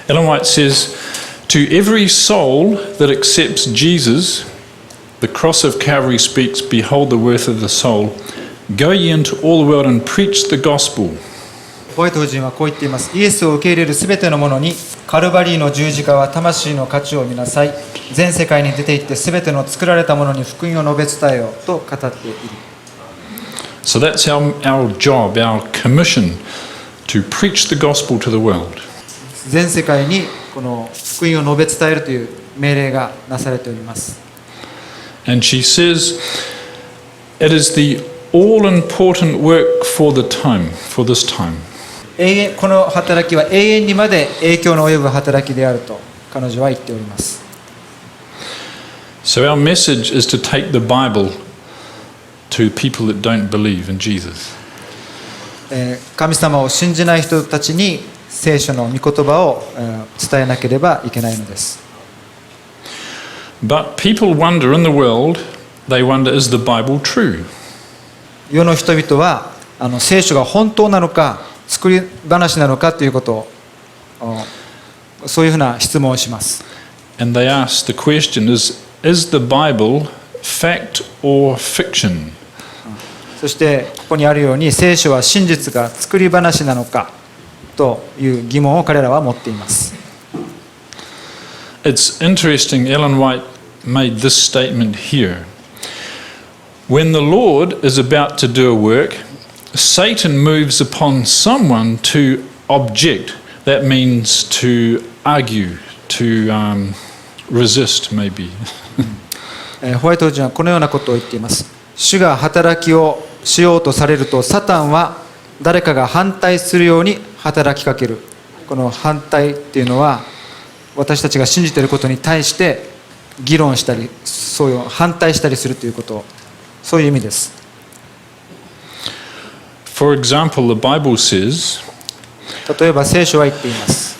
Ellen White says, "To every soul that accepts Jesus, the cross of Calvary speaks, behold the worth of the soul. Go ye into all the world and preach the gospel." ホワイト夫人はこう言っています。イエスを受け入れるすべての者に、カルバリーの十字架は魂の価値を見なさい。全世界に出て行ってすべての作られた者に福音を述べ伝えよと語っている。So that's our job, our commission, to preach the gospel to the world. 全世界にこの福音を述べ伝えるという命令がなされております。And she says, it is the all-important work for this time. この働きは永遠にまで影響の及ぶ働きであると彼女は言っております。So our message is to take the Bible to people that don't believe in Jesus. 神様を信じない人たちに聖書の御言葉を伝えなければいけないのです。But people wonder in the world, they wonder, is the Bible true? 世の人々は聖書が本当なのか作り話なのかということをそういうふうな質問をします。And they ask the question, is the Bible fact or fiction? そしてここにあるように聖書は真実が作り話なのかという疑問を彼らは持っています。It's interesting, Ellen White made this statement here. When the Lord is about to do a work, Satan moves upon someone to object. That means to argue, to resist, maybe. ホワイト夫人はこのようなことを言っています。主が働きをしようとされると、サタンは誰かが反対するように働きかける。この反対っていうのは、私たちが信じていることに対して議論したり、そういう反対したりするということ、そういう意味です。For example, the Bible says, 例えば聖書は言っています。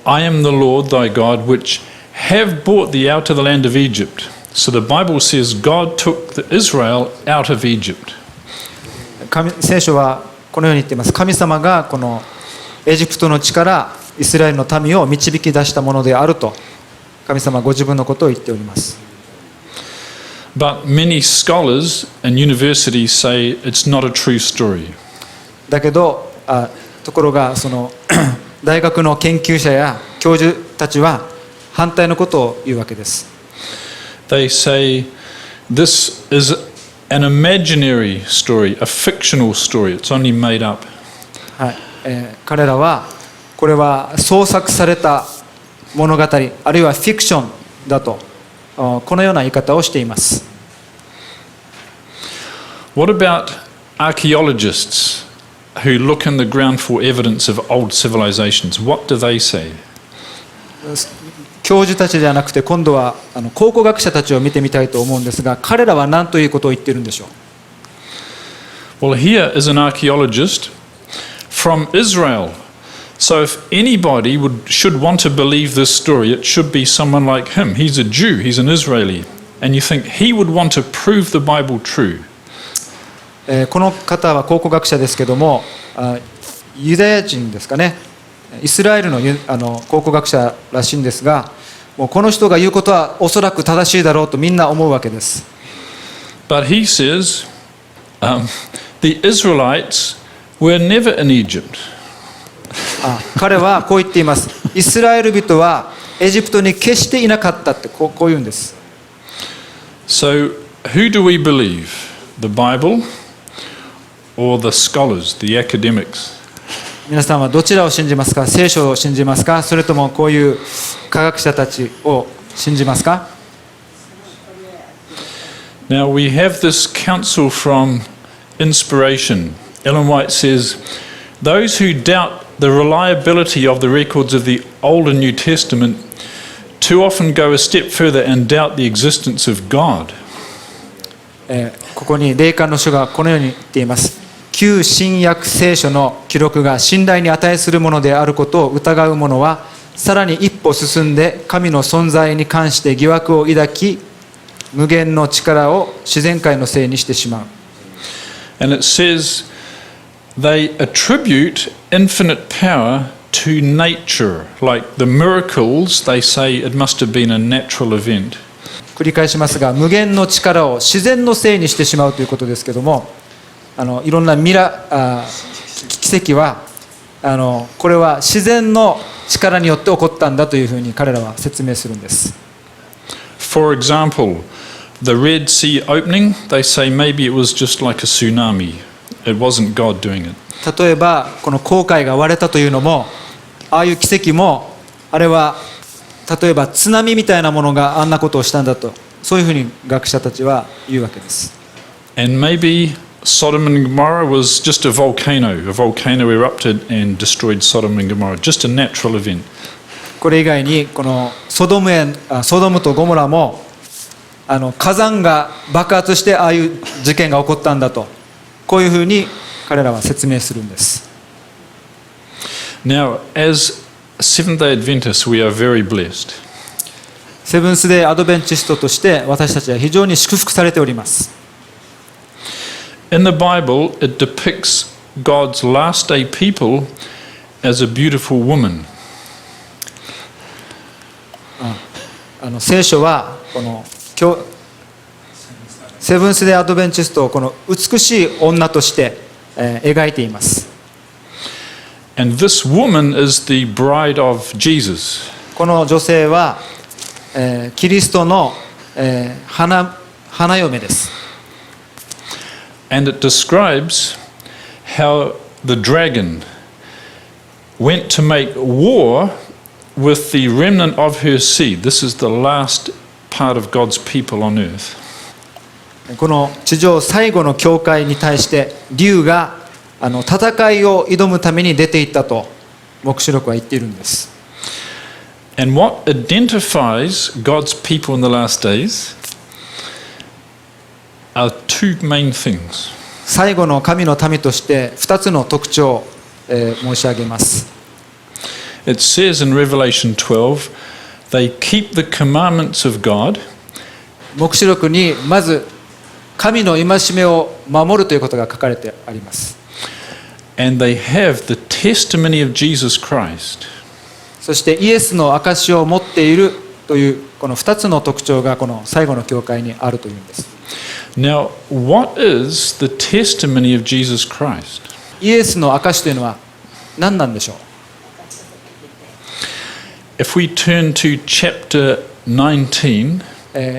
I am the Lord thy God, which have brought thee out of the land of Egypt. So the Bible says God took Israel out of Egypt. 聖書はこのように言っています。神様がこのエジプトの地からイスラエルの民を導き出したものであると、神様はご自分のことを言っております。But many scholars and universities say it's not a true story. だけど、ところがその大学の研究者や教授たちは反対のことを言うわけです。They say this is an imaginary story, a fictional story. It's only made up. はい、彼らはこれは創作された物語、あるいはフィクションだと、このような言い方をしています。What about archaeologists who look in the ground for evidence of old civilizations? What do they say? 教授たちではなくて、今度は考古学者たちを見てみたいと思うんですが、彼らは何ということを言っているんでしょう。Well, here is an archaeologist from Israel. So if anybody should want to believe this story, it should be someone like him. He's a Jew, he's an Israeli. And you think he would want to prove the Bible true. この方は考古学者ですけども、ユダヤ人ですかね。イスラエルの考古学者らしいんですが、もうこの人が言うことはおそらく正しいだろうとみんな思うわけです。But he says, the Israelites were never in Egypt. 彼はこう言っています。イスラエル人はエジプトに決していなかったってこう言うんです。So who do we believe? The Bible or the scholars, the academics? 皆さんはどちらを信じますか？聖書を信じますか？それともこういう科学者たちを信じますか？ Now we have this counsel from inspiration. Ellen White says, those who doubt the reliability of the records of the Old and New Testament too often go a step further and doubt the existence of God. ここに霊感の書がこのように言っています。旧新約聖書の記録が信頼に値するものであることを疑う者は、さらに一歩進んで神の存在に関して疑惑を抱き、無限の力を自然界のせいにしてしまう。And it says they attribute infinite power to nature, like the miracles, they say it must have been a natural event. 繰り返しますが、無限の力を自然のせいにしてしまうということですけども、いろんな奇跡はこれは自然の力によって起こったんだというふうに彼らは説明するんです。For example, the Red Sea opening, they say maybe it was just like a tsunami. It wasn't God doing it. 例えばこの紅海が割れたというのも、ああいう奇跡もあれは例えば津波みたいなものがあんなことをしたんだと、そういうふうに学者たちは言うわけです。And maybe Sodom and Gomorrah was just a volcano. A volcano erupted and destroyed Sodom and Gomorrah. Just a natural event. これ以外にこのソドムとゴモラも火山が爆発してああいう事件が起こったんだと、こういうふうに彼らは説明するんです。Now, as Seventh-day Adventists, we are very blessed. セブンスデーアドベンチストとして私たちは非常に祝福されております。In the Bible, it depicts God's last day people as a beautiful woman. 聖書はこのセブンスデーアドベンチストをこの美しい女として描いています。And this woman is the bride of Jesus. この女性はキリストの花嫁です。And it describes how the dragon went to make war with the remnant of her seed. This is the last part of God's people on earth. この地上最後の教会に対して竜が戦いを挑むために出ていったと黙示録は言っているんです。And what identifies God's people in the last days are two main things. 最後の神の民として2つの特徴を申し上げます。It says in Revelation 12, they keep the commandments of God. 黙示録にまず神の戒めを守るということが書かれてあります。And they have the testimony of Jesus Christ. そしてイエスの証しを持っているというこの2つの特徴がこの最後の教会にあるというんです。Now, what is the testimony of Jesus Christ? イエスの証しというのは何なんでしょう。If we turn to chapter 19,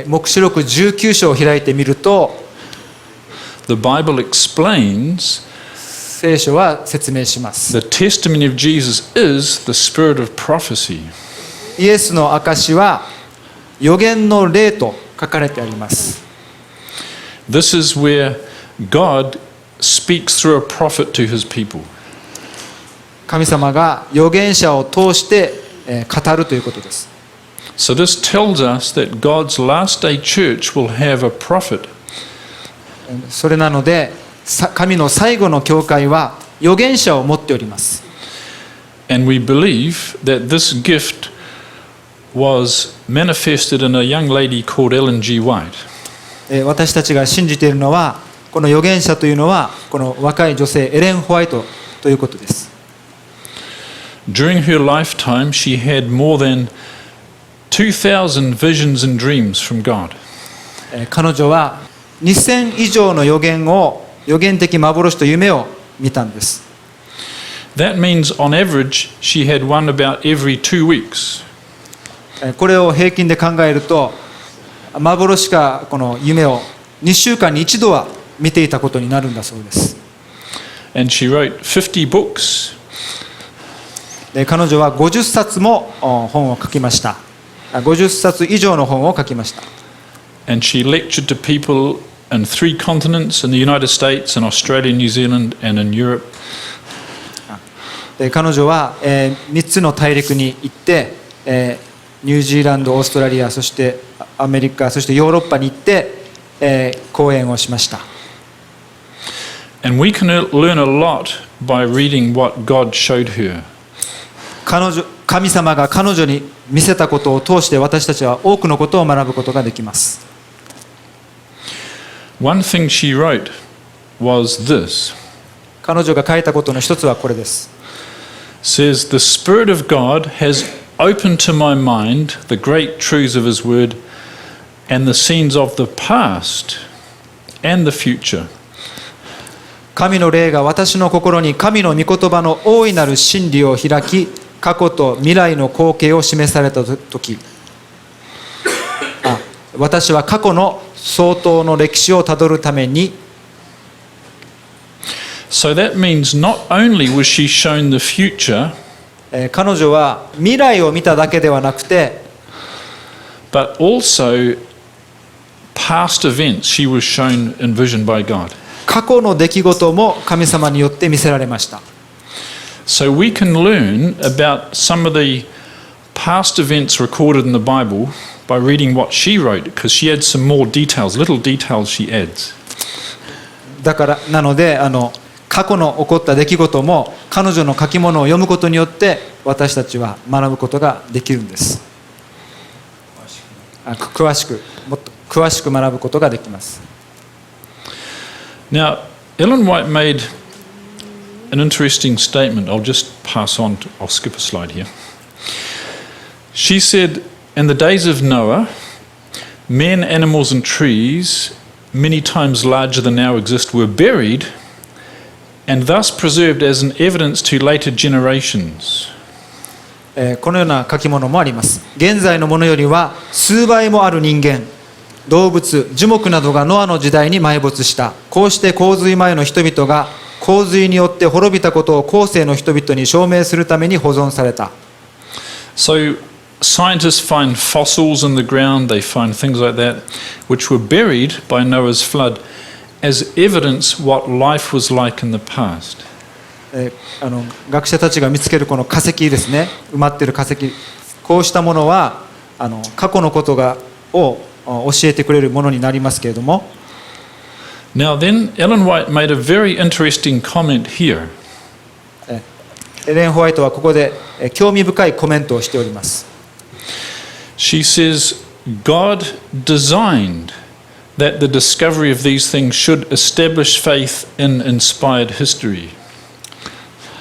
黙示録19章を開いてみると、the Bible explains 聖書は説明します。the testimony of Jesus is the spirit of prophecy. イエスの証しは預言の霊と書かれてあります。This is where God speaks through a prophet to his people. 神様が預言者を通して語るということです。So this tells us that God's last day church will have a prophet. それなので神の最後の教会は預言者を持っております。And we believe that this gift was manifested in a young lady called Ellen G. White. 私たちが信じているのはこの預言者というのはこの若い女性エレン・ホワイトということです。During her lifetime, she had more than 2,000 visions and dreams from God. 彼女は2000以上の預言的幻と夢を見たんです。That means on average, she had one about every 2 weeks. これを平均で考えると幻かこの夢を2週間に1度は見ていたことになるんだそうです。And she wrote 50 books. 彼女は50冊も本を書きました。50冊以上の本を書きました。And she lectured to people in 3 continents, in the United States, in Australia, New Zealand, and in Europe. 彼女は3つの大陸に行ってニュージーランド、オーストラリア、そしてアメリカ、そしてヨーロッパに行って講演をしました。And we can learn a lot by reading what God showed her. 神様が彼女に見せたことを通して私たちは多くのことを学ぶことができます。One thing she wrote was this. 彼女が書いたことの一つはこれです。says, "The Spirit of God has opened to my mind the great truths of His Word and the scenes of the past and the future." 神の霊が私の心に神の御言葉の大いなる真理を開き、過去と未来の光景を示されたとき、私は過去の相当の歴史をたどるために、So that means not only was she shown the future, 彼女は未来を見ただけではなくて、but also past events she was shown in vision by God. 過去の出来事も神様によって見せられました。So we can learn about some of the past events recorded in the Bible by reading what she wrote, because she adds some more details, little details she adds. だからなので過去の起こった出来事も彼女の書き物を読むことによって私たちは学ぶことができるんです。もっと詳しく学ぶことができます。Now, Ellen White made an interesting statement. I'll just pass on. I'll skip a slide here. She said, "In the days of Noah, men, animals, and trees, many times larger than now exist, were buried and thus preserved as an evidence to later generations." このような書き物もあります。現在のものよりは数倍もある人間、動物、樹木などがノアの時代に埋没した。こうして洪水前の人々が洪水によって滅びたことを後世の人々に証明するために保存された。So scientists find fossils in the ground, they find things like that, which were buried by Noah's flood as evidence what life was like in the past. 学者たちが見つけるこの化石ですね、埋まっている化石、こうしたものは過去のことを教えてくれるものになりますけれども。Now then, Ellen White made a very interesting comment here. エレン・ホワイトはここで興味深いコメントをしております。She says, "God designed that the discovery of these things should establish faith in inspired history."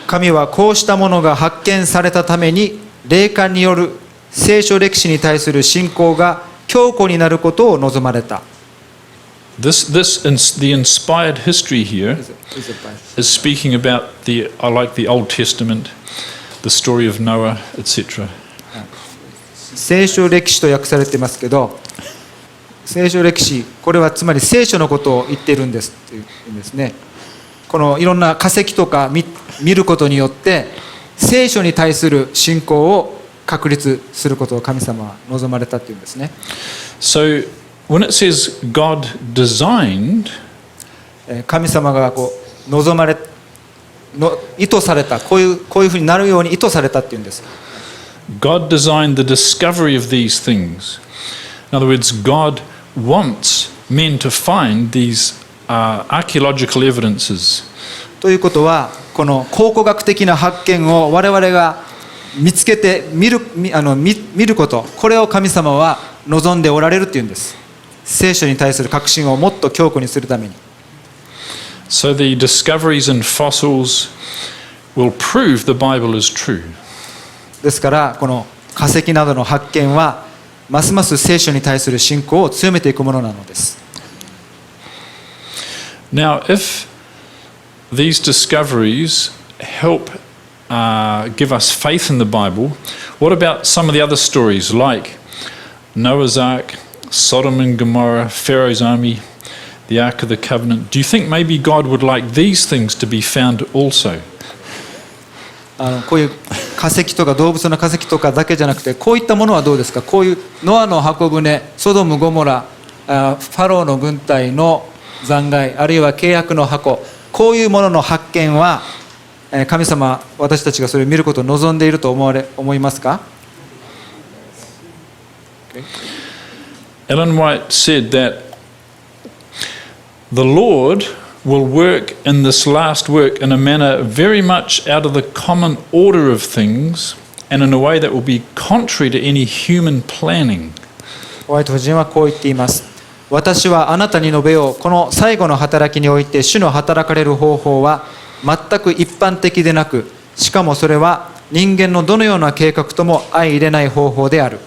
神はこうしたものが発見されたために霊感による聖書歴史に対する信仰が強固になることを望まれた。The inspired history here is speaking about like the Old Testament, the story of Noah, etc. 聖書歴史と訳されていますけど、聖書歴史、これはつまり聖書のことを言っているんですっていうんですね。このいろんな化石とか見ることによって聖書に対する信仰を確立することを神様は望まれたというんですね。So when it says God designed, 神様が望まれ意図された、こういうふうになるように意図されたっていうんです。God designed the discovery of these things. In other words, God wants men to find these archaeological evidences. ということは、この考古学的な発見を我々が見つけて見ること、これを神様は望んでおられるというんです。聖書に対する確信をもっと強固にするために。So the discoveries in fossils will prove the Bible is true. ですからこの化石などの発見はますます聖書に対する信仰を強めていくものなのです。Now, if these discoveries help give us faith in the Bible, what about some of the other stories like Noah's Ark, Sodom and Gomorrah, Pharaoh's army, the Ark of the Covenant? Do you think maybe God would like these things to be found also? こういう化石とか動物の化石とかだけじゃなくて、こういったものはどうですか。こういうノアの箱舟、ソドム・ゴモラ、ファローの軍隊の残骸、あるいは契約の箱、こういうものの発見は神様、私たちがそれを見ることを望んでいると思いますか。Ellen White said that the Lord will work in this last work in a manner very much out of the common order of things and in a way that will be contrary to any human planning. ホワイト夫人はこう言っています。私はあなたに述べよう。この最後の働きにおいて主の働かれる方法は全く一般的でなく、しかもそれは人間のどのような計画とも相入れない方法である。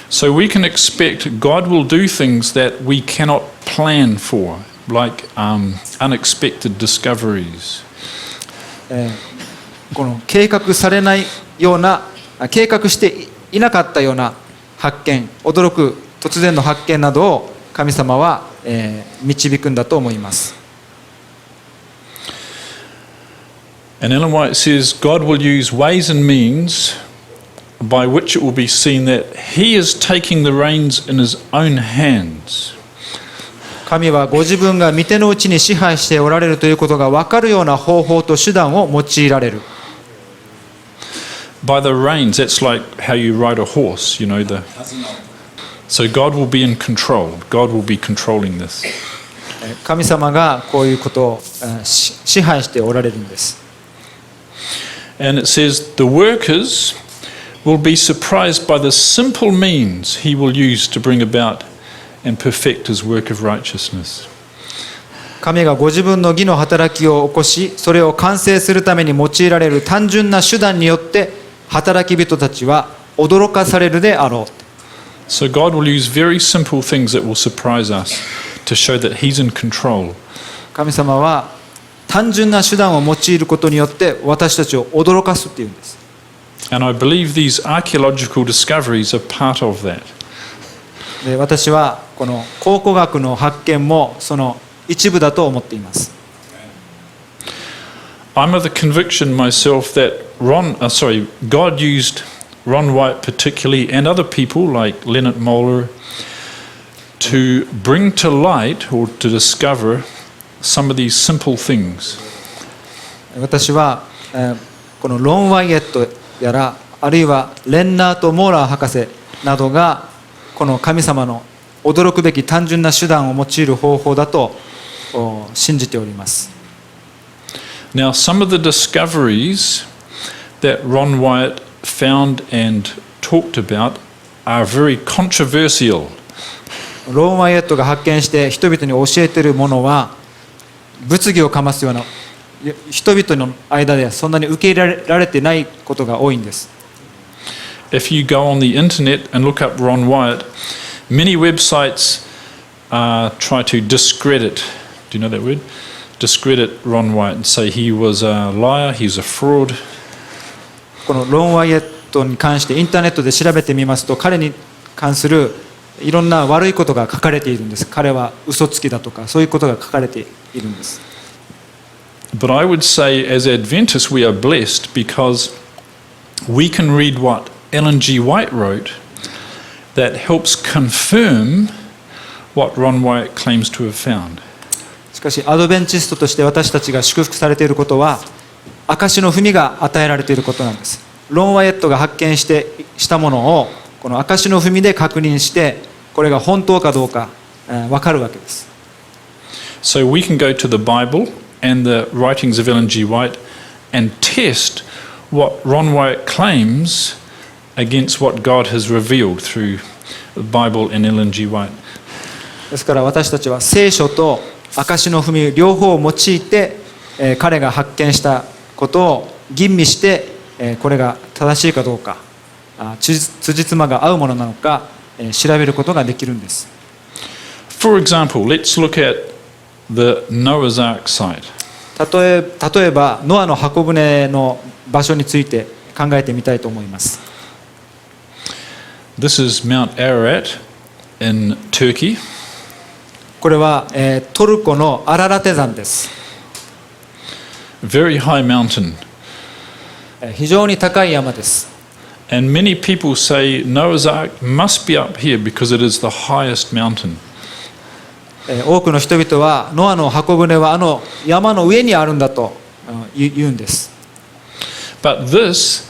So we can expect God will do things that we cannot plan for, like unexpected discoveries. この計画されないような、計画していなかったような発見、驚く突然の発見などを神様は、導くんだと思います。And Ellen White says God will use ways and means by which it will be seen that He is taking the reins in His own hands. 神はご自分が御手のうちに支配しておられるということが分かるような方法と手段を用いられる。By the reins, that's like how you ride a horse, you know. So God will be in control. God will be controlling this. 神様がこういうことを支配しておられるんです。And it says the workers will be surprised by the simple means He will use to bring about and perfect His work of righteousness. 神がご自分の義の働きを起こし、それを完成するために用いられる単純な手段によって働き人たちは驚かされるであろう。So God will use very simple things that will surprise us to show that He's in control. 神様は単純な手段を用いることによって私たちを驚かすっていうんです。And I believe these archaeological discoveries are part of that. で、私はこの考古学の発見もその一部だと思っています。I'm of the conviction myself that God used Ron White particularly and other people like Leonard Moeller to bring to light or to discover some of these simple things. 私は、このロン・ワイエットやらあるいはレンナート・モーラー博士などがこの神様の驚くべき単純な手段を用いる方法だと信じております。Now, some of the discoveries that Ron Wyatt found and talked about are very controversial. ロン・ワイエットが発見して人々に教えているものは物議を醸すような人々の間でそんなに受け入れられていないことが多いんです。If you go on the internet and look up Ron Wyatt, many websites try to discredit, do you know that word? Discredit Ron Wyatt and say he was a liar, he's a fraud. このロン・ワイエットに関してインターネットで調べてみますと彼に関するいろんな悪いことが書かれているんです。彼は嘘つきだとかそういうことが書かれているんです。But I would say as Adventists we are blessed because we can read what Ellen G. White wrote that helps confirm what Ron Wyatt claims to have found. しかしアドベンチストとして私たちが祝福されていることは証の文が与えられていることなんです。ロン・ワイエットが発見したものをこの証の文で確認してこれが本当かどうか分かるわけです。So we can go to the Bible and the writings of Ellen G. White and test what Ron Wyatt claims against what God has revealed through the Bible and Ellen G. White. ですから私たちは聖書と証の文両方を用いて彼が発見したことを吟味してこれが正しいかどうか辻褄が合うものなのか調べることができるんです。For example, let's look at the Noah's Ark site. 例えばノアの箱舟の場所について考えてみたいと思います。This is Mount Ararat in Turkey. これは、トルコのアララテ山です。Very high mountain. 非常に高い山です。And many people say Noah's Ark must be up here because it is the highest mountain. 多くの人々はノアの箱舟はあの山の上にあるんだと言うんです。But this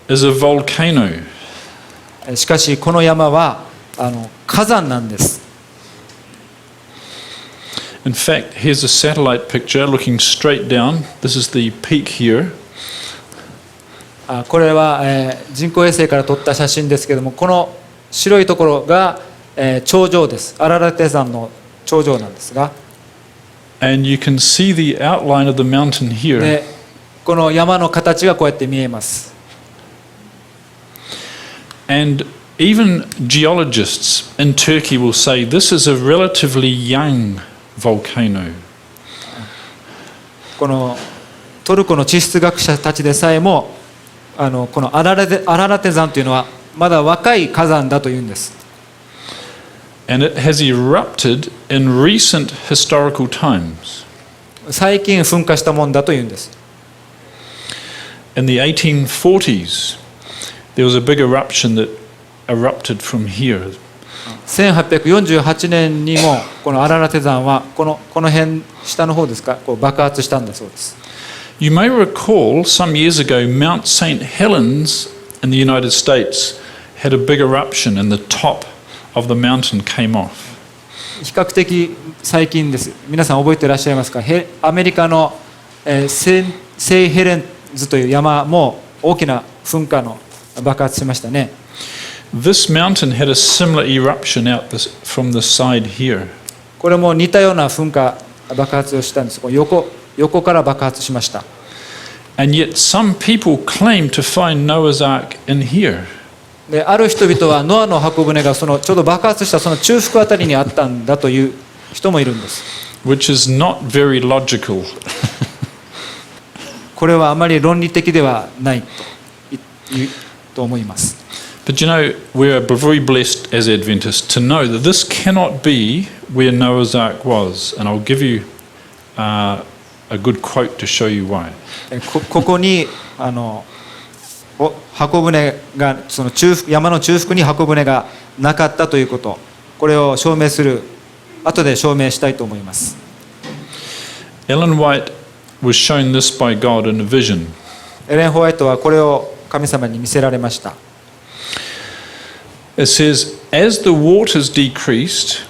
is a volcano. しかしこの山は火山なんです。In fact, here's a satellite picture looking straight down. This is the peak here. これは、人工衛星から撮った写真ですけども、この白いところが、頂上です。アララテ山の頂上なんですが。And you can see the outline of the mountain here. でこの山の形がこうやって見えます。And even geologists in Turkey will say this is a relatively young volcano. このトルコの地質学者たちでさえもこのアララテ山というのはまだ若い火山だというんです。And it has erupted in recent historical times. 最近噴火したもんだというんです。In the 1840s, there was a big eruption that erupted from here. 1848年にもこのアララテ山はこの辺下の方ですか、こう爆発したんだそうです。You may recall some years ago, Mount St. Helens in the United States had a big eruption and the top of the mountain came off. 比較的最近です。皆さん覚えていらっしゃいますか？アメリカの聖ヘレンズという山も大きな噴火の爆発しましたね。This mountain had a similar eruption out from the side here. これも似たような噴火爆発をしたんです。横から爆発しました。And yet some people claim to find Noah's Ark in here. である人々はノアの箱舟がちょうど爆発したその中腹あたりにあったんだという人もいるんです。Which is not very logical. これはあまり論理的ではないと思います。But you know, we're very blessed as Adventists to know that this cannot be where Noah's Ark was. And I'll give you a good quote to show you why. ここに箱舟がその山の中腹に箱舟がなかったということ、これを証明する、後で証明したいと思います。Ellen White was shown this by God in a vision. エレン・ホワイトはこれを神様に見せられました。It says, as the waters decreased,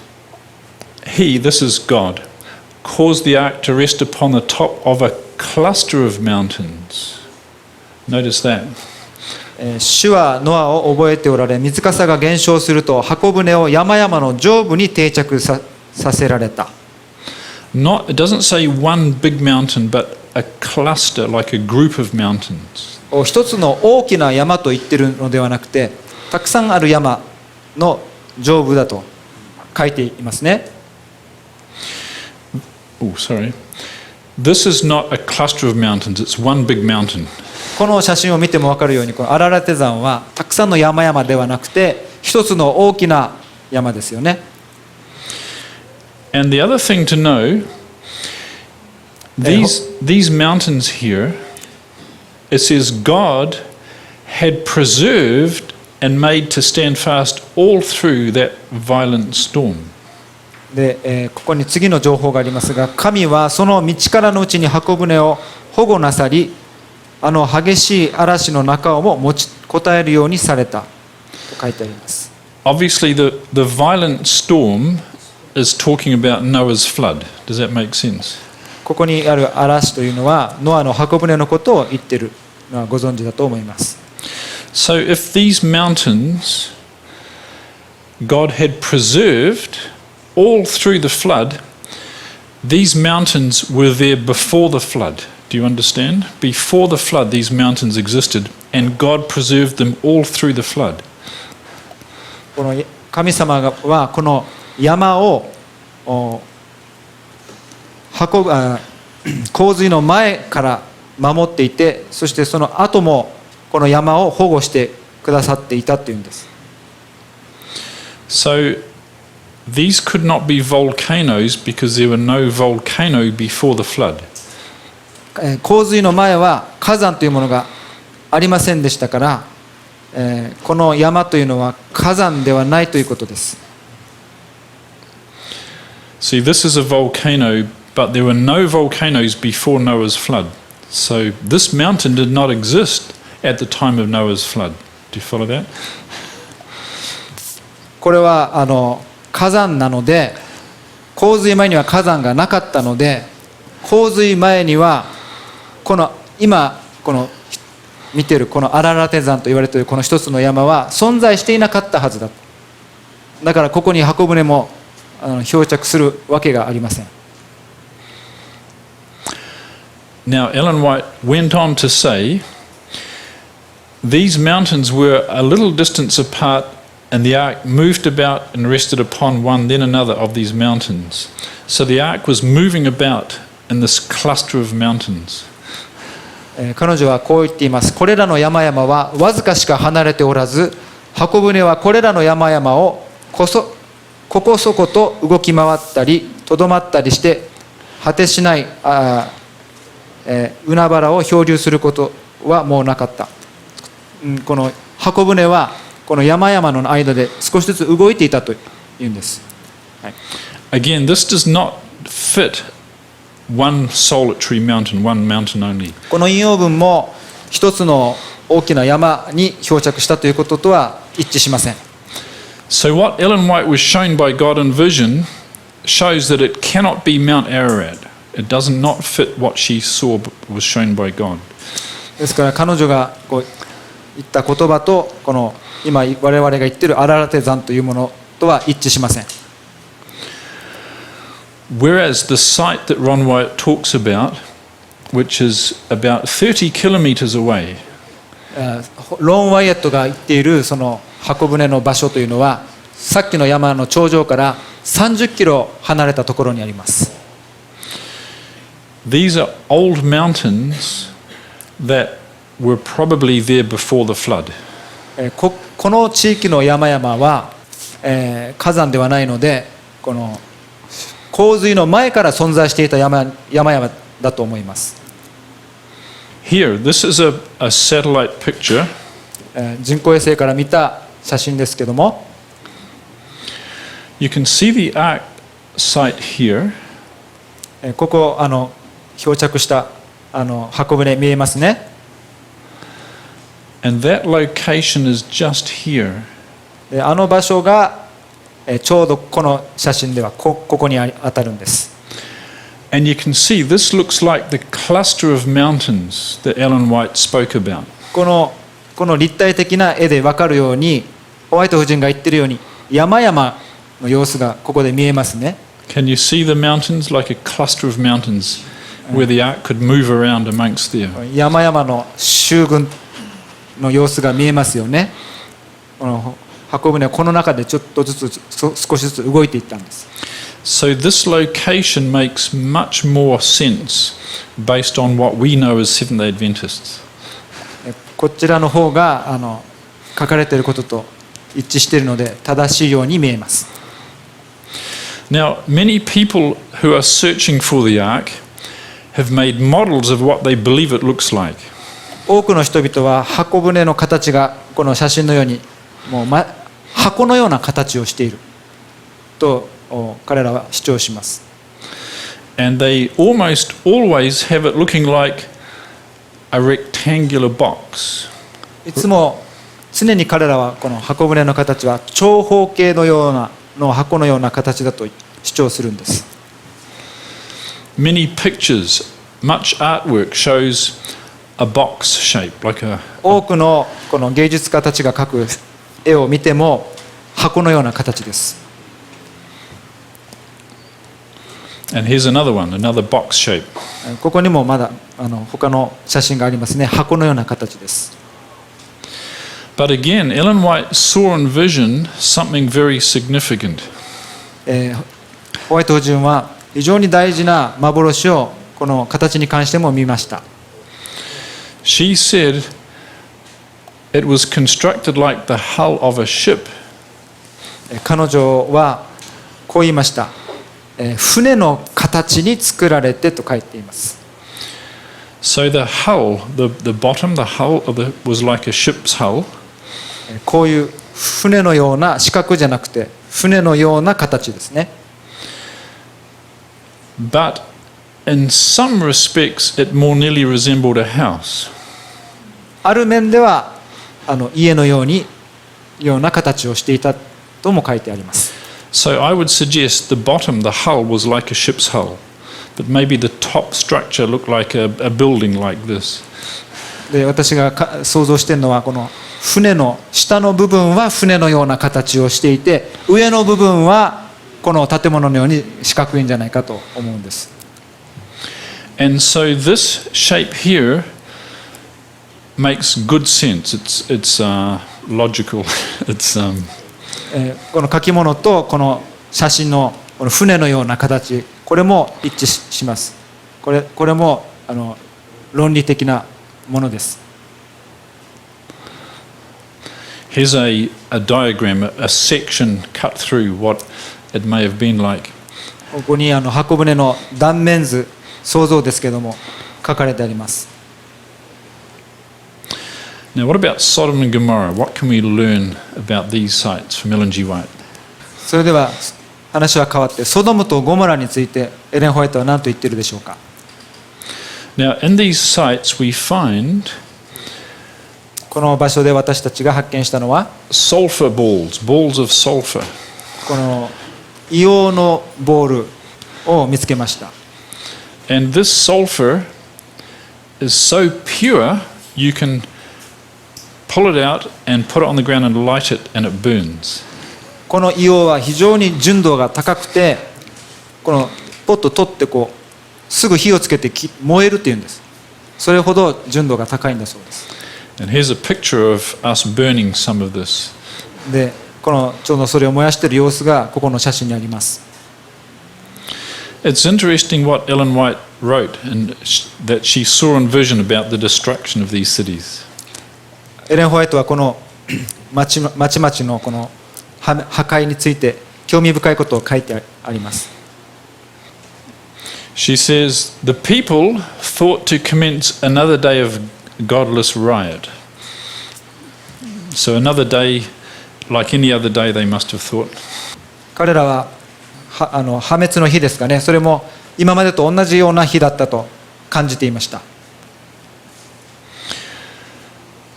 he, this is God, caused the ark to rest upon the top of a cluster of mountains. Notice that. 主はノアを覚えておられ、水かさが減少すると箱舟を山々の上部に定着させられた。It doesn't say one big mountain, but a cluster, like a group of mountains. 一つの大きな山と言っているのではなくて、たくさんある山の上部だと書いていますね。Oh, sorry. This is not a cluster of mountains, it's one big mountain. この写真を見ても分かるように、このアララテ山はたくさんの山々ではなくて、一つの大きな山ですよね。And the other thing to know, these mountains here, it says God had preserved and made to stand fast all through that violent storm. で、ここに次の情報がありますが、神はその道からのうちに箱舟を保護なさり、激しい嵐の中をも持ちこたえるようにされたと書いてあります。Obviously, the violent storm is talking about Noah's flood. Does that make sense? ここにある嵐というのはノアの箱舟のことを言っているのはご存知だと思います。So if these mountains God had preserved all through the flood, these mountains were there before the flood. Do you understand? Before the flood, these mountains existed, and God preserved them all through the flood. この神様はこの山を洪水の前から守っていて、そしてその後もこの山を保護してくださっていたというんです。So these could not be volcanoes because there were no volcano before the flood. 洪水の前は火山というものがありませんでしたから、この山というのは火山ではないということです。See, this is a volcano, but there were no volcanoes before Noah's flood. So this mountain did not exist at the time of Noah's flood. Do you follow that? これは火山なので、洪水前には火山がなかったので、洪水前には今見ているこのアララテ山と言われているこの一つの山は存在していなかったはずだ。だからここに箱舟も漂着するわけがありません。Now, Ellen White went on to say, these mountains were a little distance apart, and the ark moved about and rested upon one, then another of these mountains. So the ark was moving about in this cluster of mountains. 彼女はこう言っています。これらの山々はわずかしか離れておらず、箱舟はこれらの山々をここそこと動き回ったりとどまったりして果てしない海原を漂流することはもうなかった。この箱舟はこの山々の間で少しずつ動いていたというんです。はい、Again, this does not fit one solitary mountain, one mountain only. この引用文も一つの大きな山に漂着したということとは一致しません。So what Ellen White was shown by God in vision shows that it cannot be Mount Ararat. It does not fit what she saw was shown by God. ですから彼女がこう言った言葉とこの今我々が言っているアララテ山というものとは一致しません。Whereas the site that Ron Wyatt talks about, which is about 30 kilometers away, ロン・ワイヤットが言っているその箱舟の場所というのはさっきの山の頂上から30キロ離れたところにあります。These are old mountains that were probably there before the flood. この地域の山々は、火山ではないのでこの洪水の前から存在していた山々だと思います。Here, this is a satellite picture. 人工衛星から見た写真ですけども、You can see the ark site here. ここ漂着した箱舟見えますね。And that location is just here. あの場所がちょうどこの写真ではここに当たるんです。And you can see this looks like the cluster of mountains that Ellen White spoke about. この立体的な絵で分かるように、ホワイト夫人が言っているように山々の様子がここで見えますね。Can you see the mountains like a cluster of mountains where the ark could move around amongst there? 山々の集群の様子が見えますよね。この箱舟はこの中でちょっとずつ少しずつ動いていったんです。So this location makes much more sense based on what we know as Seventh-day Adventists. こちらの方が書かれていることと一致しているので正しいように見えます。Now, many people who are searching for the ark have made models of what they believe it looks like. 多くの人々は箱舟の形がこの写真のようにもう箱のような形をしていると彼らは主張します。And they almost always have it looking like a rectangular box. いつも常に彼らはこの箱舟の形は長方形のような箱のような形だと主張するんです。Many pictures, much artwork shows a box shape, like a... 多くのこの芸術家たちが描く絵を見ても箱のような形です。And here's another one, another box shape. ここにもまだ他の写真がありますね。箱のような形です。But again, Ellen White saw in vision something very significant. ホワイト夫人は非常に大事な幻をこの形に関しても見ました。She said it was constructed like the hull of a ship. 彼女はこう言いました。船の形に作られてと書いています。So the hull, the bottom, the hull was like a ship's hull. こういう船のような四角じゃなくて船のような形ですね。But in some respects, it more nearly resembled a house. ある面では家のような形をしていたとも書いてあります。So I would suggest the bottom, the hull, was like a ship's hull, but maybe the top structure looked like a building like this. で、私が想像しているのはこの船の下の部分は船のような形をしていて、上の部分はこの建物のように四角いんじゃないかと思うんです。And so this shape here makes good sense. It's logical. It's この書き物とこの写真のこの船のような形、これも一致します。これも論理的なものです。Here's a diagram, a section cut through what it may have been like. ここに箱舟の断面図、想像ですけども書かれてあります。Now, what about Sodom and Gomorrah? What can we learn about these sites from Ellen G. White? それでは話は変わって、ソドムとゴモラについてエレン・ホワイトは何と言っているでしょうか。Now, in these sites, we find この場所で私たちが発見したのは sulfur balls of sulfur. この硫黄のボールを見つけました。And this sulfur is so pure, you can pull it out and put it on the ground and light it and it burns. この硫黄は非常に純度が高くて、このポッと取ってすぐ火をつけて燃えるっていうんです。それほど純度が高いんだそうです。And here's a picture of us burning some of this. で、このちょうどそれを燃やしている様子がここの写真にあります。It's interesting what Ellen White wrote and that she saw in vision about the destruction of these cities. エレン・ホワイトはこの町々のこの破壊について興味深いことを書いてあります。She says, the people thought to commence another day of godless riot. So another day, like any other day, they must have thought. 彼らは破滅の日ですかね。それも今までと同じような日だったと感じていました。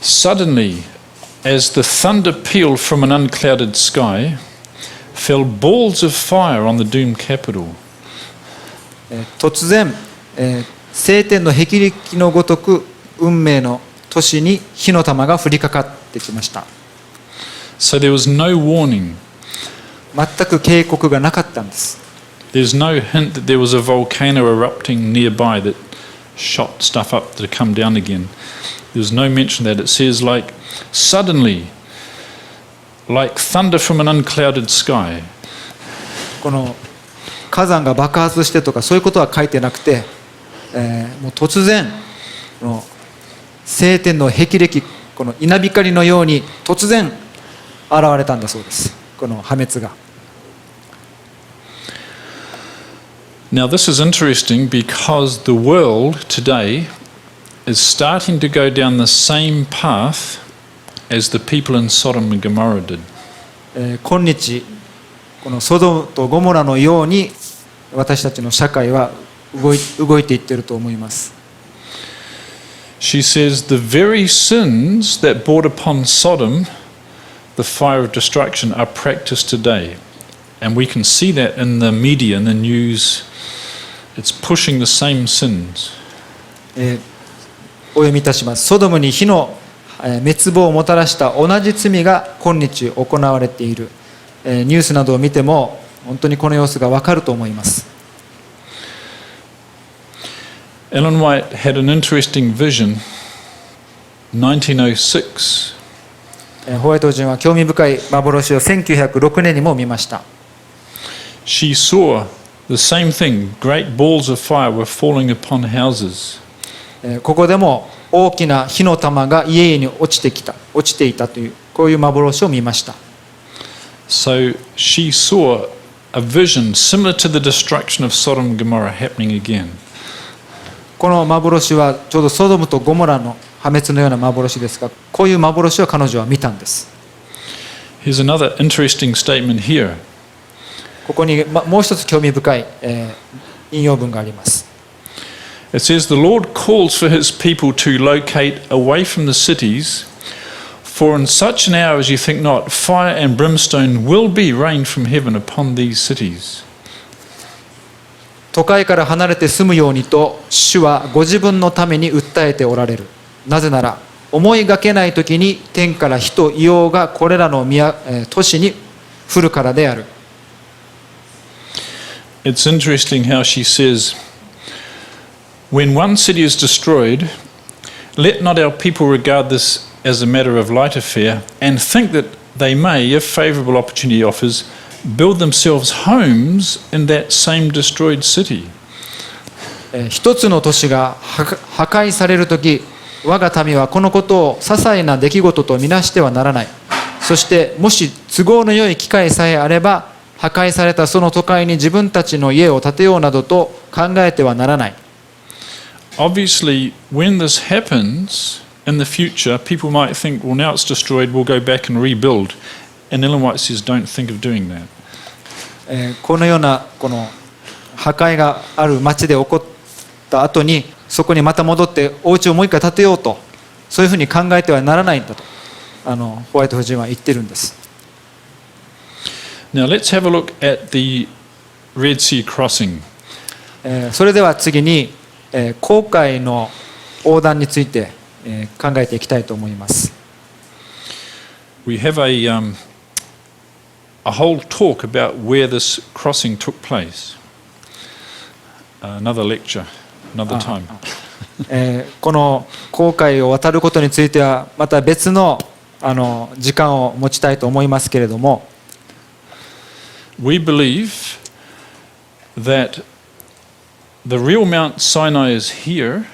Suddenly, as the thunder pealed from an unclouded sky, fell balls of fire on the doomed capital. 突然、晴天の霹靂のごとく運命の都市に火の玉が降りかかってきました。So there was no warning. 全く警告がなかったんです。There's no hint that there was a volcano erupting nearby that shot stuff up to come down again. There's no mention that. It says like suddenly, like thunder from an unclouded sky. この火山が爆発してとかそういうことは書いてなくて、もう突然この晴天の霹靂、この稲光のように突然現れたんだそうです。この破滅が。Now this is interesting because the world today is starting to go down the same path as the people in Sodom and Gomorrah did. 今日このソドムとゴモラのように私たちの社会は動いていっていると思います。She says the very sins that brought upon Sodom the fire of destruction are practiced today. And we can see that in the media, in the news. It's pushing the same sins. お読みいたします。ソドムに火の滅亡をもたらした同じ罪が今日行われている。ニュースなどを見ても本当にこの様子がわかると思います。Ellen White had an interesting vision. 1906. ホワイト人は興味深い幻を1906年にも見ました。She saw the same thing. Great balls of fire were falling upon houses. ここでも大きな火の玉が家々に落ちていたというこういう幻を見ました。So she saw a vision similar to the destruction of Sodom and Gomorrah happening again. この幻はちょうどソドムとゴモラの破滅のような幻ですが、こういう幻を彼女は見たんです。Here's another interesting statement here. ここにもう一つ興味深い引用文があります。It says, The Lord calls for his people to locate away from the cities, for in such an hour as you think not, fire and brimstone will be rained from heaven upon these cities. 都会から離れて住むようにと主はご自分のために訴えておられる。なぜなら思いがけない時に天から火と硫黄がこれらの都市に降るからである。It's interesting how she says When one city is destroyed, let not our people regard this as a matter of light affair and think that they may, if favorable opportunity offers, build themselves homes in that same destroyed city. 一つの都市が破壊されるとき、我が民はこのことを些細な出来事とみなしてはならない。そしてもし都合の良い機会さえあれば、破壊されたその都会に自分たちの家を建てようなどと考えてはならない。Obviously, when this happens in the future, people might think, well, now it's destroyed, we'll go back and rebuild. And Ellen White says, don't think of doing that. このようなこの破壊がある町で起こった後に、そこにまた戻ってお家をもう一回建てようと、そういうふうに考えてはならないんだと、ホワイト夫人は言ってるんです。Now let's have a look at the Red Sea crossing. それでは次に、紅海の横断について、考えていきたいと思います。We have a whole talk about where this crossing took place. Another lecture, another time. この紅海を渡ることについてはまた別の時間を持ちたいと思いますけれども、We believe that the real Mount Sinai is here.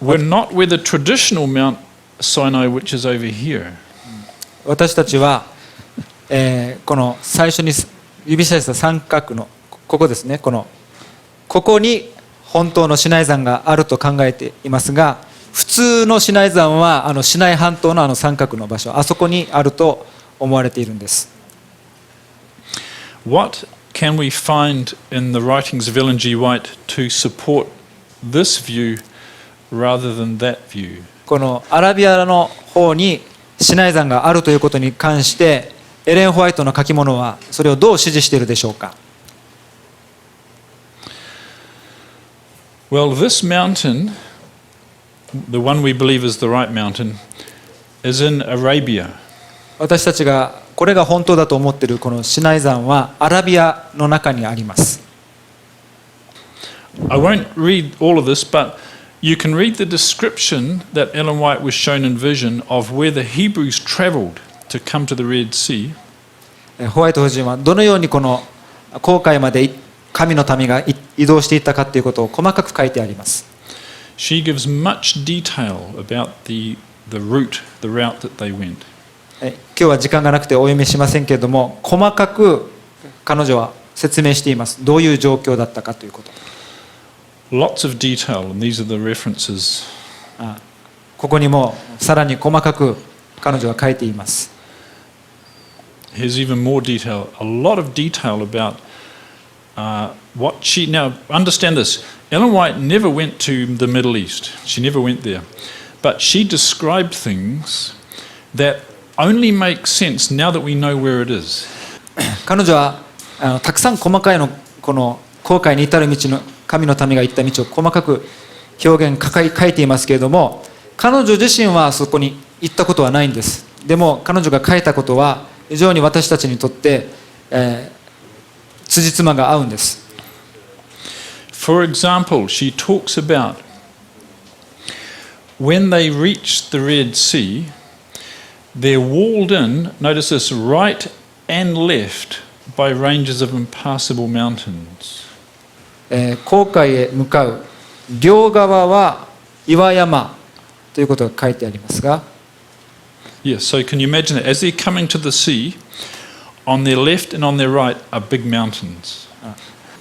We're not where the traditional Mount Sinai, which is over here. 私たちは、この最初に指さした三角のここですね、ここに本当のシナイ山があると考えていますが、普通のシナイ山はシナイ半島の三角の場所、あそこにあると思われているんです。What can we find in the writings of Ellen G. White to support this view rather than that view? このアラビアの方にシナイ山があるということに関してエレン・ホワイトの書き物はそれをどう支持しているでしょうか。Well, this mountain, the one we believe is the right mountain, is in Arabia. 私たちがこれが本当だと思っているこのシナイ山はアラビアの中にあります。I won't read all of this, but you can read the description that Ellen White was shown in vision of where the Hebrews traveled to come to the Red Sea. ホワイト夫人はどのようにこの紅海まで神の民が移動していったかということを細かく書いてあります。She gives much detail about the route that they went. 今日は時間がなくてお読みしませんけれども、細かく彼女は説明しています。どういう状況だったかということ。Lots of detail, and these are the references. ここにもさらに細かく彼女は書いています。Here's even more detail, a lot of detail about what she... Now, understand this. Ellen White never went to the Middle East. She never went there. But she described things that only make sense now that we know where it is. 彼女はたくさん細かいこの紅海に至る道の神の民が行った道を細かく表現書いていますけれども、彼女自身はそこに行ったことはないんです。でも彼女が書いたことは非常に私たちにとって、辻褄が合うんです。For example, she talks about when they reached the Red Sea, they're walled in, notice this, right and left by ranges of impassable mountains. 紅海へ向かう両側は岩山ということが書いてありますが、Yes, so can you imagine that as they're coming to the sea, on their left and on their right are big mountains.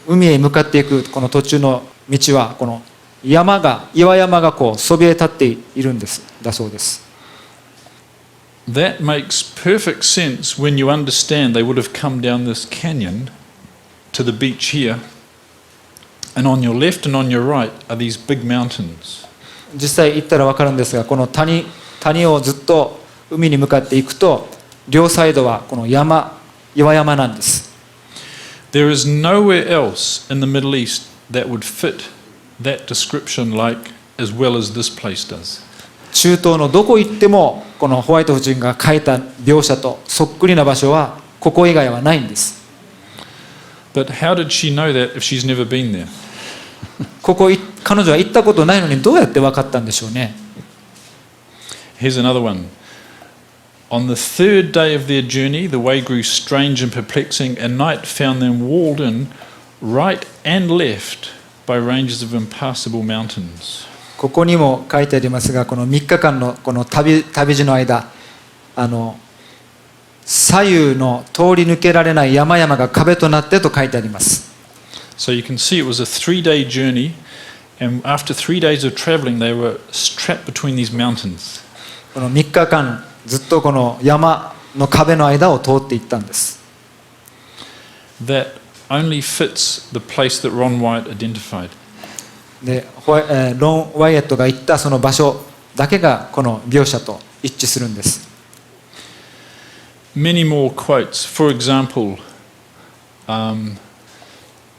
海へ向かっていくこの途中の道はこの岩山がこうそびえ立っているんですだそうです。That makes perfect sense when you understand they would have come down this canyon to the beach here, and on your left and on your right are these big mountains. 実際行ったら分かるんですが、この谷をずっと海に向かっていくと両サイドはこの岩山なんです。There is nowhere else in the Middle East that would fit that description like as well as this place does. 中東のどこ行ってもこのホワイト夫人が書いた描写とそっくりな場所はここ以外はないんです。But how did she know that if she's never been there? 彼女は行ったことないのにどうやって分かったんでしょうね。Here's another one. On the third day of their journey, the way grew strange and perplexing, and night found them walled in right and left by ranges of impassable mountains. ここにも書いてありますが、この3日間のこの旅路の間、左右の通り抜けられない山々が壁となってと書いてあります。So you can see it was a 3-day journey, and after 3 days of traveling, they were trapped between these mountains. この3日間ずっとこの山の壁の間を通っていったんです。That only fits the place that Ron White identified. で、ロン・ワイエットが言ったその場所だけがこの描写と一致するんです。Many more quotes. For example,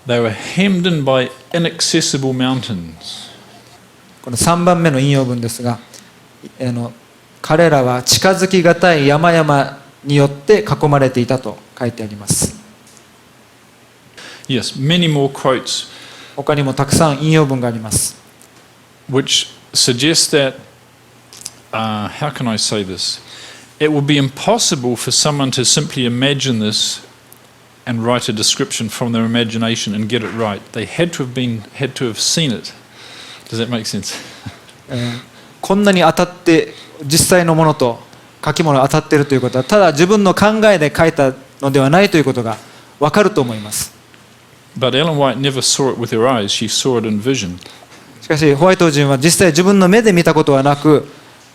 they were hemmed in by inaccessible mountains. この3番目の引用文ですが、彼らは近づきがたい山々によって囲まれていたと書いてあります。Yes, many more quotes. 他にもたくさん引用文があります。Which suggests that, how can I say this? It would be impossible for someone to simply imagine this and write a description from their imagination and get it right. They had to have seen it. Does that make sense? こんなに当たって実際のものと書き物が当たっているということはただ自分の考えで書いたのではないということが分かると思います。But Ellen White never saw it with her eyes. She saw it in vision. しかしホワイト人は実際自分の目で見たことはなく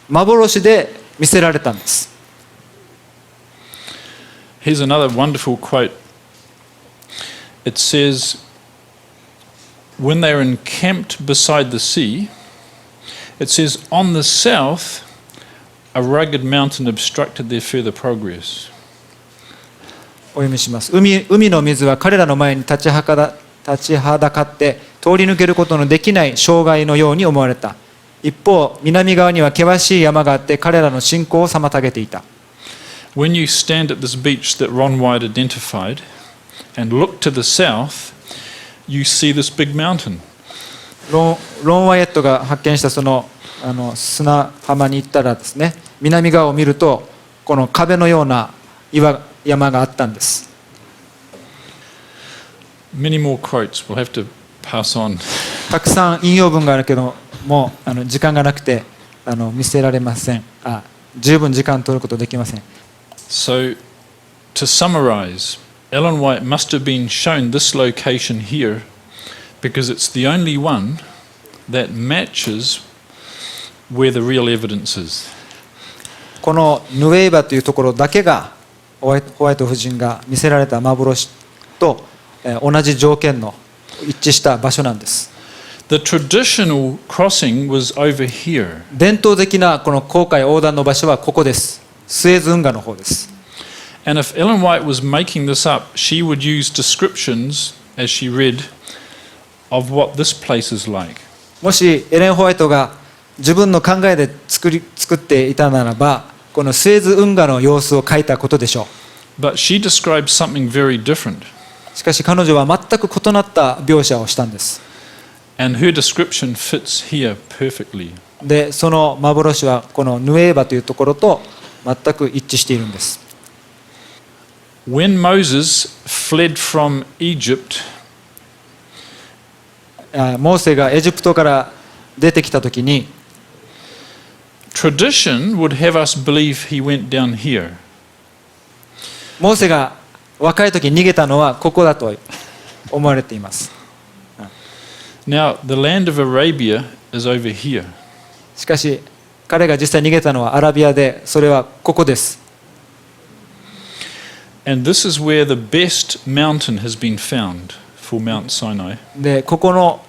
幻で見せられたんです。Here's another wonderful quote. It says, when they were encamped beside the sea, it says, on the south, a rugged mountain obstructed their further progress. お読みします。海の水は彼らの前に立ちはだかって通り抜けることのできない障害のように思われた。一方、南側には険しい山があって彼らの進行を妨げていた。When you stand at this beach that Ron White identified and look to the south, you see this big mountain. ロン・ワイエットが発見したその砂浜に行ったらですね、南側を見るとこの壁のような山があったんです。Many more quotes. We'll have to pass on. たくさん引用文があるけども時間がなくて見せられません。十分時間取ることできません。So, to summarize, Ellen White must have been shown this location here because it's the only one that matches where the real evidence is. このヌウェイバというところだけがホワイト夫人が見せられた幻と同じ条件の一致した場所なんです。The traditional crossing was over here. 伝統的なこの航海横断の場所はここです。スエズ運河の方です。And if Ellen White was making this up, she would use descriptions as she read of what this place is like. もしエレン・ホワイトが自分の考えで作っていたならば、このスエズ運河の様子を書いたことでしょう。But she describes something very different. しかし彼女は全く異なった描写をしたんです。And her description fits here perfectly. で、その幻はこのヌエーバというところと全く一致しているんです。When Moses fled from Egypt, モーセがエジプトから出てきたときに、tradition would have us believe he went down here. モーセが若い時に逃げたのはここだと思われています。Now, the land of Arabia is over here. しかし彼が実際逃げたのはアラビアで、それはここです。And this is where the best mountain has been found for Mount Sinai. で、ここ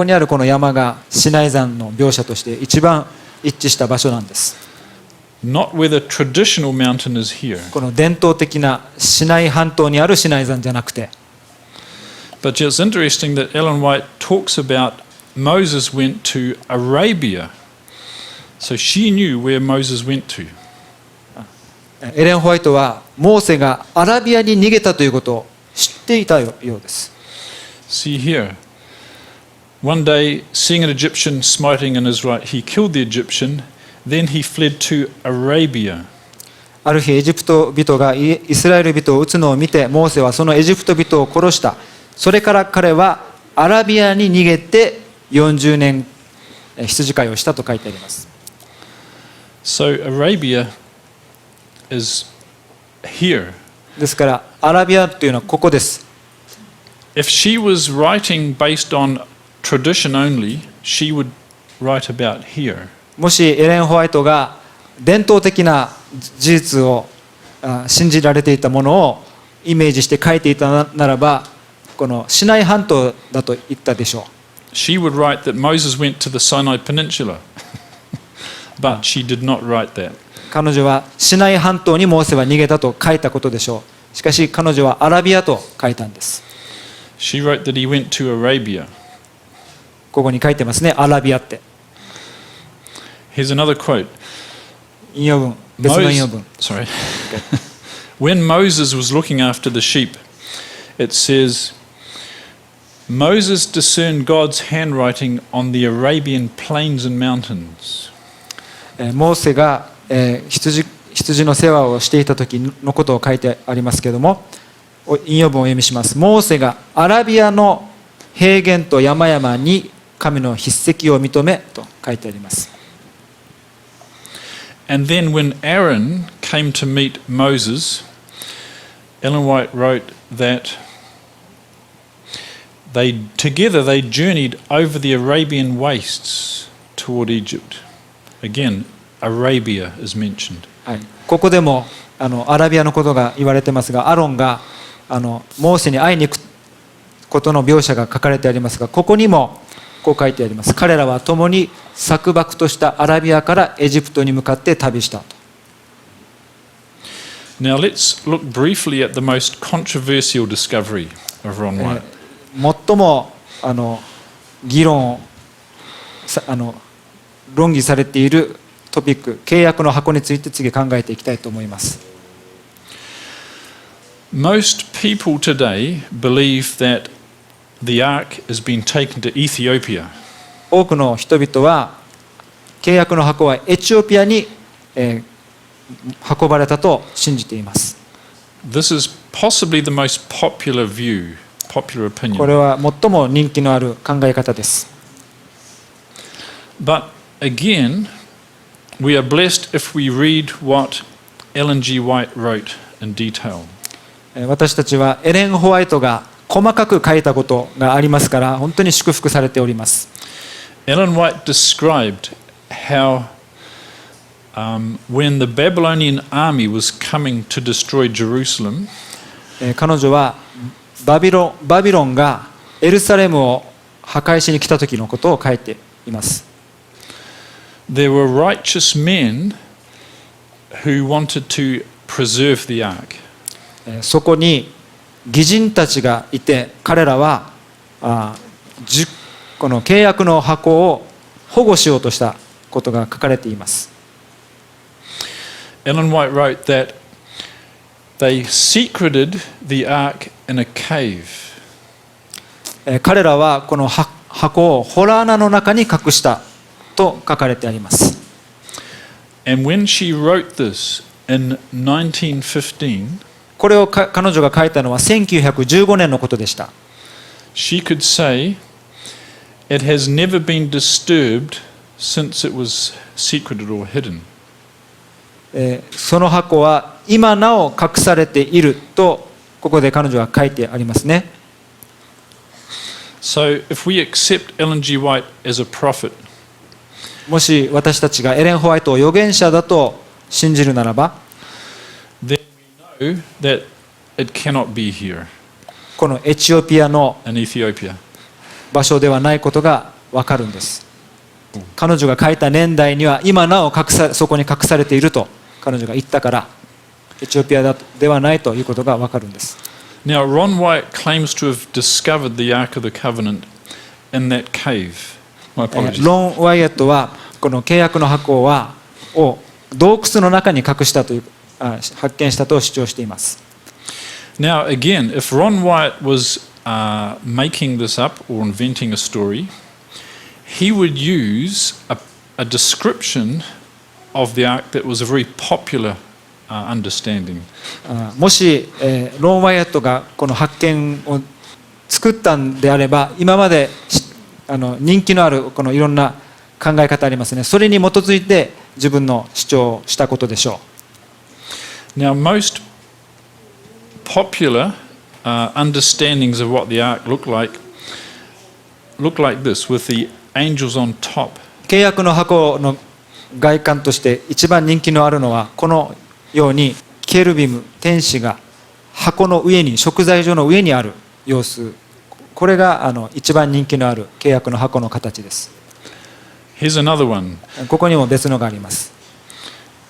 にあるこの山がシナイ山の描写として一番一致した場所なんです。Not where the traditional mountain is here. この伝統的なシナイ半島にあるシナイ山じゃなくて。But it's interesting that Ellen White talks about Moses went to Arabia. So she knew where Moses went to. エレン・ホワイトはモーセがアラビアに逃げたということを知っていたようです。See here. One day, seeing an Egyptian smiting in his right, he killed the Egyptian, then he fled to Arabia. ある日エジプト人がイスラエル人を撃つのを見て、モーセはそのエジプト人を殺した。それから彼はアラビアに逃げて40年羊飼いをしたと書いてあります。So Arabia is here. ですからアラビアというのはここです。If she was writing based on tradition only, she would write about here. もしエレン・ホワイトが伝統的な事実を信じられていたものをイメージして書いていたならば、このシナイ半島だと言ったでしょう。She would write that Moses went to the Sinai Peninsula, but she did not write that. 彼女はシナイ半島にモーセは逃げたと書いたことでしょう。しかし彼女はアラビアと書いたんです。She wrote that he went to Arabia. ここに書いてますね、アラビアって。Here's another quote. 引用文、別の引用文。Sorry. When Moses was looking after the sheep, it says, Moses discerned God's handwriting on the Arabian plains and mountains. モーセが羊の世話をしていた時のことを書いてありますけれども、引用文を読みします。モーセがアラビアの平原と山々に神の筆跡を認めと書いてあります。And then when Aaron came to meet Moses, Ellen White wrote that together they journeyed over the Arabian wastes toward Egypt. Again, Arabia is mentioned. はい、ここでもアラビアのことが言われてますが、アロンがモーセに会いに行くことの描写が書かれてありますが、ここにもこう書いてあります。彼らは共に索縛としたアラビアからエジプトに向かって旅したと。Now let's look briefly at the most controversial discovery of Ron White. 最も議論論議されているトピック、契約の箱について次考えていきたいと思います。Most people today believe that the ark has been taken to Ethiopia. 多くの人々は契約の箱はエチオピアに、運ばれたと信じています。This is possibly the most popular view, popular こ opinion. れは最も人気のある考え方です。But again, we are blessed if we read what Ellen G. White wrote in detail. 私たちはエレン・ホワイトが細かく書いたことがありますから、本当に祝福されております。Ellen White described how when the Babylonian army was coming to destroy Jerusalem, 彼女はバビロンがエルサレムを破壊しに来た時のことを書いています。there were righteous men who wanted to preserve the ark. そこに義人たちがいて、彼らはこの契約の箱を保護しようとしたことが書かれています。Ellen White wrote that they secreted the ark in a cave. 彼らはこの箱を洞穴の中に隠したと書かれてあります。And when she wrote this in 1915, これを彼女が書いたのは1915年のことでした。she could say it has never been disturbed since it was secreted or hidden. その箱は今なお隠されているとここで彼女は書いてありますね。So if we accept Ellen G. White as a prophet, もし私たちがエレン・ホワイトを預言者だと信じるならば、 then we know that it cannot be here このエチオピアの in Ethiopia. 場所ではないことがわかるんです。彼女が書いた年代には今なおそこに隠されていると彼女が言ったから、エチオピアではないということがわかるんです。Now, Ron White claims to have discovered the Ark of the Covenant in that cave. My apologies. ロン・ワイエットはこの契約の箱を洞窟の中に隠したという発見したと主張しています。Now, again, if Ron White was making this up or inventing a story, he would use a description of the ark that was a very popular understanding. もし、ロン・ワイヤットがこの発見を作ったんであれば、今まで人気のあるこのいろんな考え方ありますね。それに基づいて自分の主張をしたことでしょう。Now, most popular understandings of what the ark look like this, with the angels on top. 契約の箱の外観として一番人気のあるのはこのようにケルビム、天使が箱の上に、食材所の上にある様子、これが一番人気のある契約の箱の形です。Here's another one. ここにも別のがあります。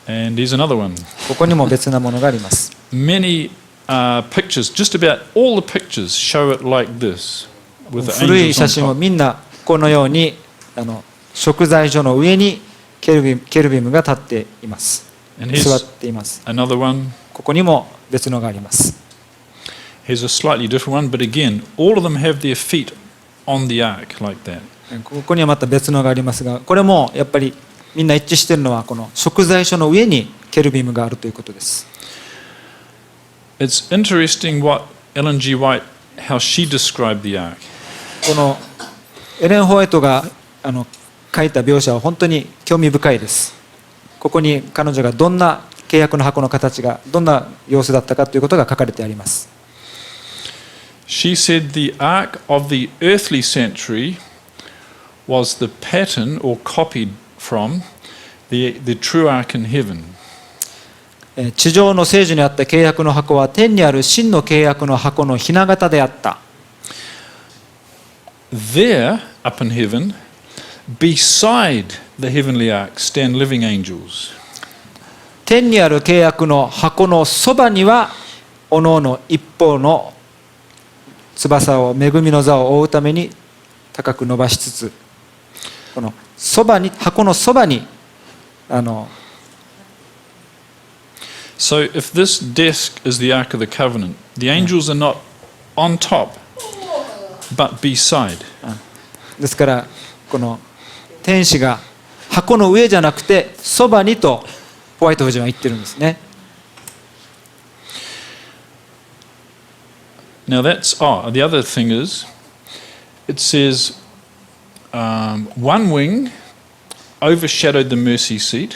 And here's another one. ここにも別なものがあります。Many pictures, just about all the pictures show it like this, with the 古い angels 写 on 真を top. みんなこのように食材所の上にケルビムが立っています。 And 座 here's っています。 another one. ここにも別のがあります。 Here's a slightly different one, but again, all of them have their feet on the ark like that. ここにはまた別のがありますが、これもやっぱりみんな一致しているのはこの食材所の上にケルビムがあるということです。 It's interesting what Ellen G. White, how she described the ark. このエレン・ホワイトが書いた描写は本当に興味深いです。ここに彼女がどんな契約の箱の形がどんな様子だったかということが書かれてあります。 She said the ark of the earthly century was the pattern or copied from the true ark in heaven. 地上の聖樹にあった契約の箱は天にある真の契約の箱の雛形であった。 There, up in heaven, beside the heavenly ark, stand living angels. 天にある契約の箱のそばにはおのおの一方の翼を恵みの座を覆うために高く伸ばしつつ、このそばに、箱のそばにSo if this desk is the Ark of the Covenant, the angels are not on top, but beside. ですからこの天使が箱の上じゃなくてそばにとホワイト夫人は言ってるんですね。Now that's, the other thing is, it says one wing overshadowed the mercy seat.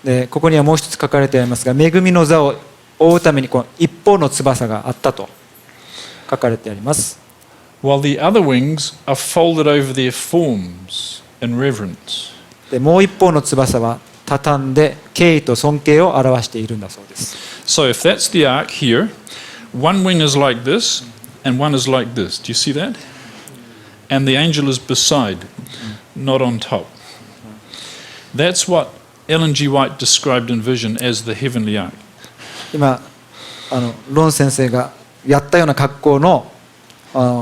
でここにはもう一つ書かれてありますが、恵みの座を覆うためにこの一方の翼があったと書かれてあります。While the other wings are folded over their forms in reverence. でもう一方の翼は畳んで敬意と尊敬を表しているんだそうです。So if that's the ark here, one wing is like this and one is like this. Do you see that? And the angel is beside, not on top. That's what Ellen G. White described in vision as the heavenly ark. 今ロン先生がやったような格好の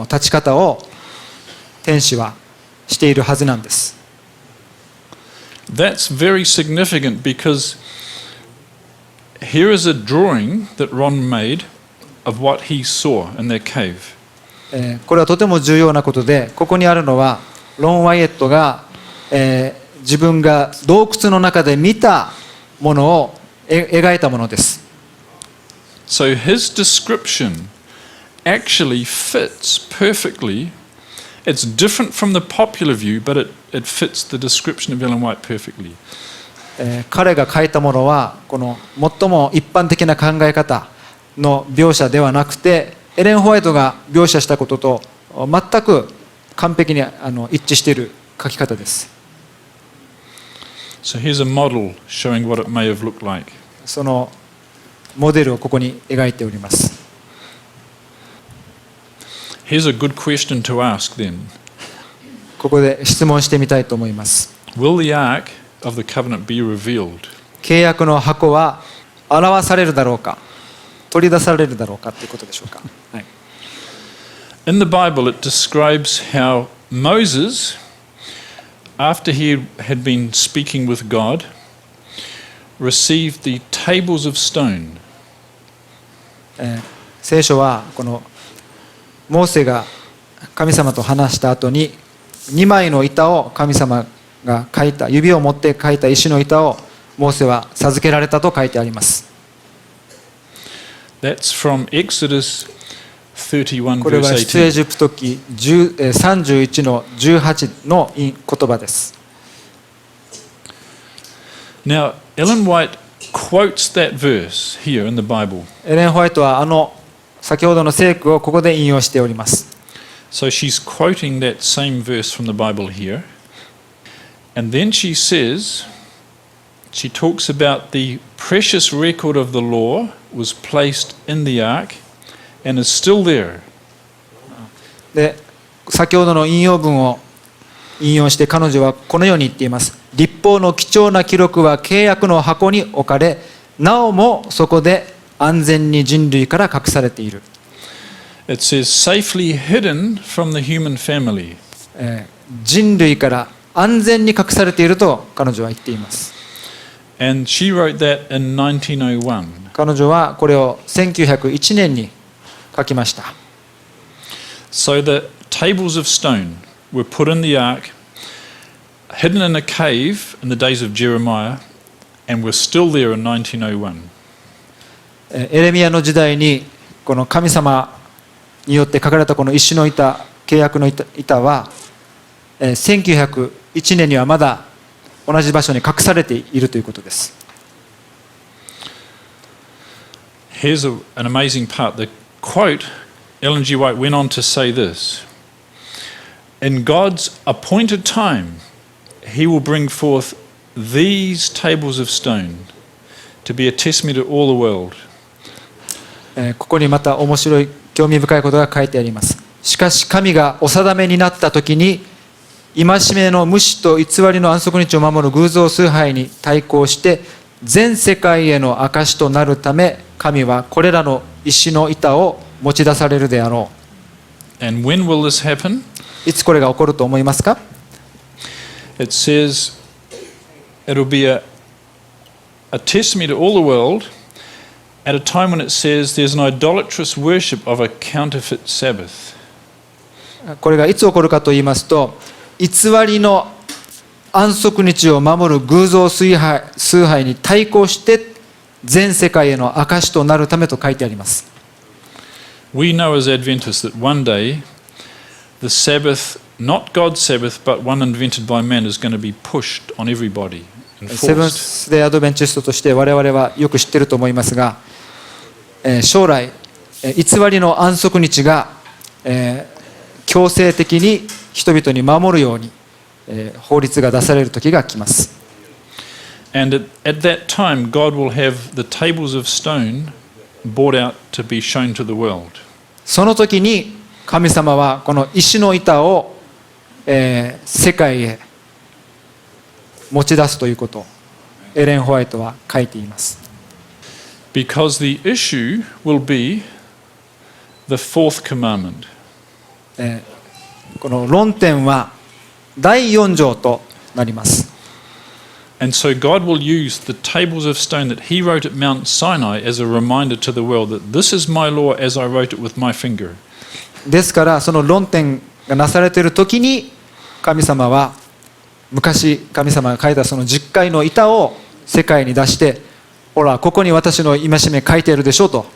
立ち方を天使はしているはずなんです。That's very significant because here is a drawing that Ron made of what he saw in that cave. これはとても重要なことで、ここにあるのはロン・ワイエットが、自分が洞窟の中で見たものを描いたものです。So his description actually fits perfectly. It's different from the popular view, but it fits the description of Ellen White perfectly. 彼が書いたものはこの最も一般的な考え方の描写ではなくて、エレン・ホワイトが描写したことと全く完璧に一致している書き方です。So here's a model showing what it may have looked like. そのモデルをここに描いております。Here's a good question to ask then. ここで質問してみたいと思います。Will the ark of the covenant be revealed? 契約の箱は表されるだろうか、取り出されるだろうかということでしょうか。はい、In the Bible, it describes how Moses, after he had been speaking with God, received the tables of stone. 聖書はこのモーセが神様と話した後に2枚の板を神様が書いた、指を持って書いた石の板をモーセは授けられたと書いてあります。That's from Exodus 31, これは verse 出エ18. ジプト記31の18の言葉です。Now, Ellen White quotes that verse here in the Bible. エレン・ホワイトは先ほどの聖句をここで引用しております。So she's quoting that same verse from the Bible here. And then she says, she talks about the precious record of the law was placed in the ark and is still there. で、先ほどの引用文を引用して彼女はこのように言っています。律法の貴重な記録は契約の箱に置かれ、なおもそこで安全に人類から隠されている。It says safely hidden from the human family. 人類から安全に隠されていると彼女は言っています。And she wrote that in 1901. 彼女はこれを1901年に書きました。So the tables of stone were put in the ark, hidden in a cave in the days of Jeremiah, and were still there in 1901. エレミヤの時代にこの神様によって書かれたこの石の板、契約の板は1901年にはまだ同じ場所に隠されているということです。Here's an amazing part. The quote, Ellen G. White went on to say this: In God's appointed time, He will bring forth these tables of stone to be a testimony to all the world. ここにまた面白い興味深いことが書いてあります。しかし神がお定めになった時に、戒めの無視と偽りの安息日を守る偶像崇拝に対抗して全世界への証となるため、神はこれらの石の板を持ち出されるであろう。And when will this happen? いつこれが起こると思いますか？ It says it'll be a testimony to all the world at a time when it says there's an idolatrous worship of a counterfeit Sabbath. これがいつ起こるかと言いますと、偽りの安息日を守る偶像崇拝に対抗して全世界への証となるためと書いてあります。We know as Adventists that one day the Sabbath, not God's Sabbath, but one invented by man, is going to be pushed on everybody and セブン forced. スデーアドベンチストとして我々はよく知っていると思いますが、将来偽りの安息日が強制的に人々に守るように法律が出される時が来ます。And at that time, God will have the tables of stone brought out to be shown to the world. その時に神様はこの石の板を、世界へ持ち出すということをエレン・ホワイトは書いています。Because the issue will be the fourth commandment. この論点は第4条となります。And so God will use the tables of stone that He wrote at Mount Sinai as a reminder to the world that this is my law as I wrote it with my finger. ですからその論点がなされている時に神様は昔神様が書いたその十戒の板を世界に出して、ほらここに私の戒め書いているでしょと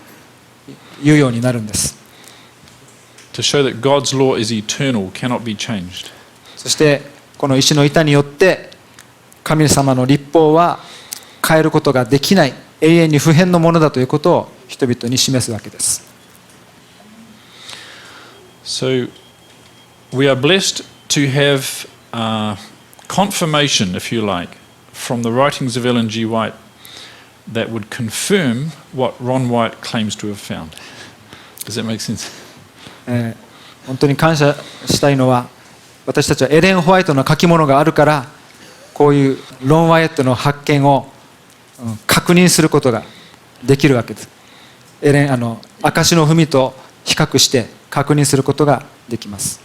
いうようになるんです。To show that God's law is eternal, cannot be changed. そしてこの石の板によって神様の律法は変えることができない、永遠に不変のものだということを人々に示すわけです。So we are blessed to have confirmation, if you like, from the writings of Ellen G. White that would confirm what Ron White claims to have found. Does that make sense? 本当に感謝したいのは、私たちはエレン・ホワイトの書き物があるからこういうロン・ワイトの発見を確認することができるわけです。証の文と比較して確認することができます。